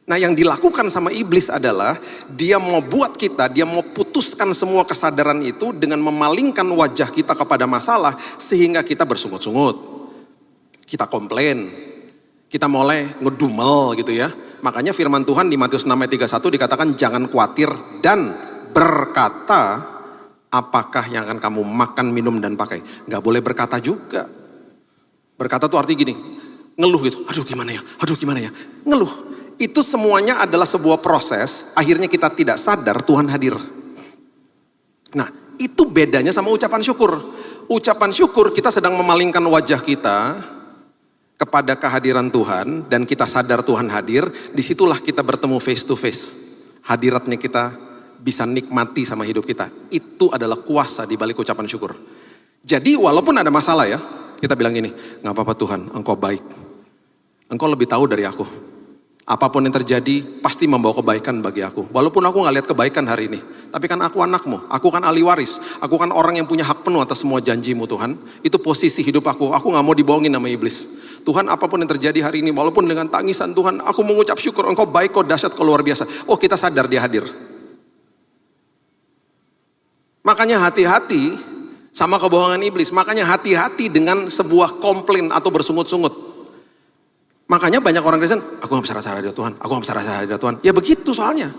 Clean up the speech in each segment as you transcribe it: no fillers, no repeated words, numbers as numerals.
Nah, yang dilakukan sama iblis adalah dia mau buat kita, dia mau putuskan semua kesadaran itu dengan memalingkan wajah kita kepada masalah sehingga kita bersungut-sungut. Kita komplain, kita mulai ngedumel gitu ya. Makanya firman Tuhan di Matius 6 ayat 31 dikatakan jangan khawatir dan berkata apakah yang akan kamu makan, minum dan pakai. Gak boleh berkata juga. Berkata tuh arti gini, ngeluh gitu. Aduh gimana ya, ngeluh. Itu semuanya adalah sebuah proses, akhirnya kita tidak sadar Tuhan hadir. Nah, itu bedanya sama ucapan syukur. Ucapan syukur kita sedang memalingkan wajah kita kepada kehadiran Tuhan dan kita sadar Tuhan hadir, disitulah kita bertemu face to face. Hadiratnya kita bisa nikmati sama hidup kita. Itu adalah kuasa di balik ucapan syukur. Jadi walaupun ada masalah ya, kita bilang gini, gak apa-apa Tuhan, Engkau baik. Engkau lebih tahu dari aku. Apapun yang terjadi pasti membawa kebaikan bagi aku. Walaupun aku gak lihat kebaikan hari ini. Tapi kan aku anakmu, aku kan ahli waris. Aku kan orang yang punya hak penuh atas semua janjimu Tuhan. Itu posisi hidup aku gak mau dibohongin sama iblis. Tuhan apapun yang terjadi hari ini, walaupun dengan tangisan Tuhan, aku mengucap syukur, Engkau baik, Kau dahsyat, Kau luar biasa. Oh kita sadar dia hadir. Makanya hati-hati sama kebohongan iblis. Makanya hati-hati dengan sebuah komplain atau bersungut-sungut. Makanya banyak orang Kristen, aku gak bisa rasa hadirat Tuhan, aku gak bisa rasa hadirat Tuhan. Ya begitu soalnya.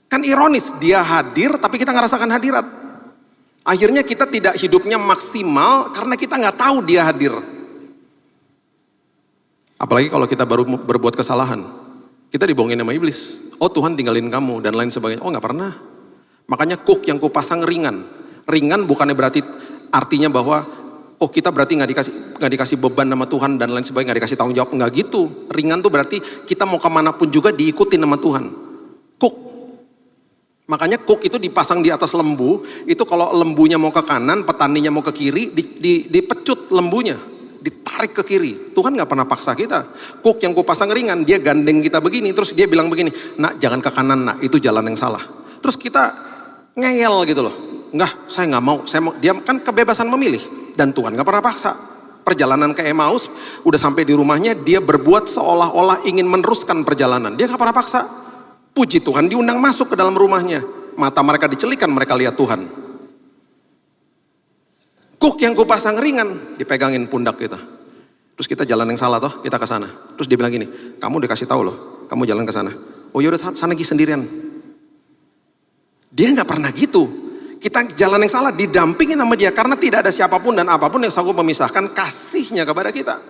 Kan ironis, dia hadir tapi kita gak rasakan hadirat. Akhirnya kita tidak hidupnya maksimal karena kita gak tahu dia hadir. Apalagi kalau kita baru berbuat kesalahan. Kita dibohongin sama iblis. Oh Tuhan tinggalin kamu dan lain sebagainya. Oh gak pernah. Makanya kuk yang kupasang ringan. Ringan bukannya berarti artinya bahwa oh kita berarti nggak dikasih beban sama Tuhan dan lain sebagainya, nggak dikasih tanggung jawab, nggak gitu. Ringan tuh berarti kita mau kemanapun juga diikutin sama Tuhan. Kuk. Makanya kuk itu dipasang di atas lembu, itu kalau lembunya mau ke kanan, petaninya mau ke kiri, dipecut lembunya, ditarik ke kiri. Tuhan nggak pernah paksa kita. Kuk yang kupasang ringan, dia gandeng kita begini, terus dia bilang begini, nak jangan ke kanan nak, itu jalan yang salah. Terus kita ngeyel gitu loh. Enggak, saya nggak mau, dia kan kebebasan memilih. Dan Tuhan gak pernah paksa. Perjalanan ke Emmaus, udah sampai di rumahnya, dia berbuat seolah-olah ingin meneruskan perjalanan. Dia gak pernah paksa. Puji Tuhan diundang masuk ke dalam rumahnya. Mata mereka dicelikan, mereka lihat Tuhan. Kuk yang kupasang ringan, dipegangin pundak kita. Terus kita jalan yang salah toh, kita ke sana. Terus dia bilang gini, kamu dikasih tahu loh, kamu jalan ke sana. Oh yaudah sana lagi sendirian. Dia gak pernah gitu. Kita jalan yang salah, didampingin sama dia karena tidak ada siapapun dan apapun yang sanggup memisahkan kasihnya kepada kita.